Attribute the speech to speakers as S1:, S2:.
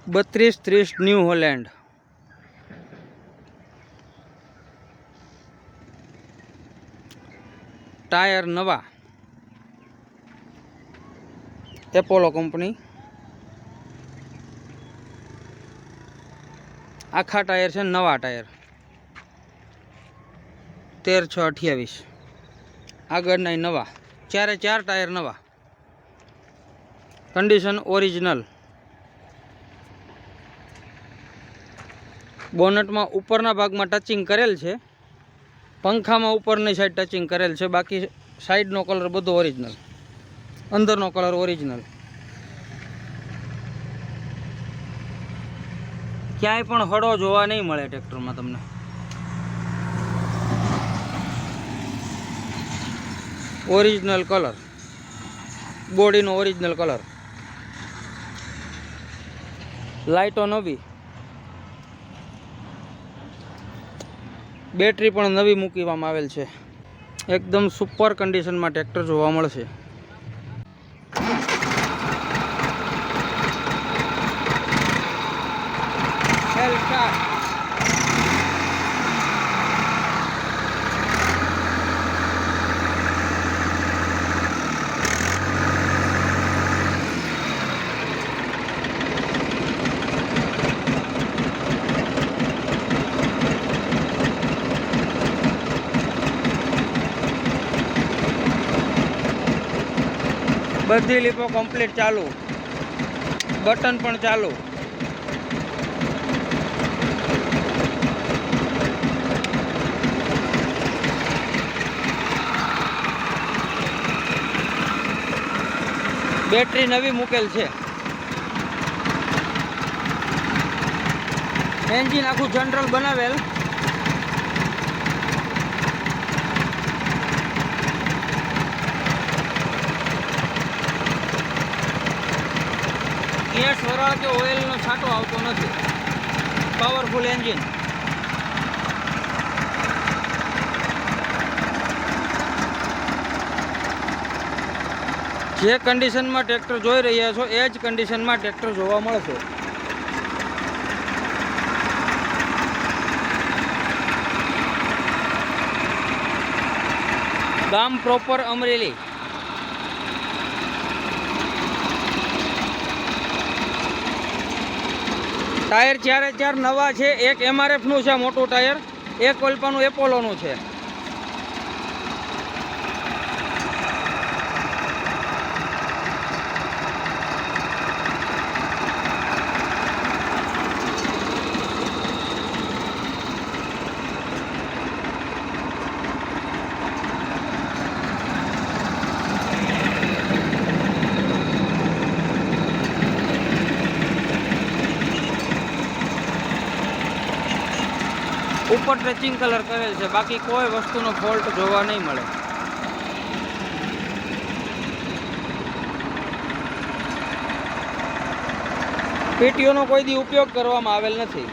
S1: 3230 new Holland. Tyre નવા, Apollo company. આખા tyre છે નવા ટાયર, 13/6/28. આગળના નવા, ચારે ચાર ટાયર નવા, કન્ડિશન ઓરિજિનલ. બોનટમાં ઉપરના ભાગમાં ટચિંગ કરેલ છે, પંખામાં ઉપરની સાઈડ ટચિંગ કરેલ છે, બાકી સાઈડનો કલર બધો ઓરિજિનલ, અંદરનો કલર ઓરિજિનલ. ક્યાંય પણ હળો જોવા નહીં મળે ટ્રેક્ટરમાં તમને. ઓરિજિનલ કલર, બોડીનો ઓરિજિનલ કલર. લાઇટો નવી, બેટરી પણ નવી મૂકવામાં આવેલ છે. એકદમ સુપર કન્ડિશનમાં ટ્રેક્ટર જોવા મળશે. બધી લીપો કમ્પ્લીટ ચાલુ, બટન પણ ચાલુ. બેટરી નવી મૂકેલ છે. એન્જિન આખું જનરલ બનાવેલ. ગેસ વરાળ કે ઓઇલનો છાંટો આવતો નથી. Powerful engine. જે કન્ડિશનમાં ટ્રેક્ટર જોઈ રહ્યા છો એ જ કન્ડિશનમાં ટ્રેક્ટર જોવા મળશે. ગામ પ્રોપર અમરેલી. ટાયર ચારે ચાર નવા છે. એક MRFનું છે મોટું ટાયર, એક ઓલ્પાનું એપોલોનું છે. ઉપર ટચિંગ કલર કરેલ છે, બાકી કોઈ વસ્તુનો ફોલ્ટ જોવા નહીં મળે. પીટીઓનો કોઈ દી ઉપયોગ કરવામાં આવેલ નથી.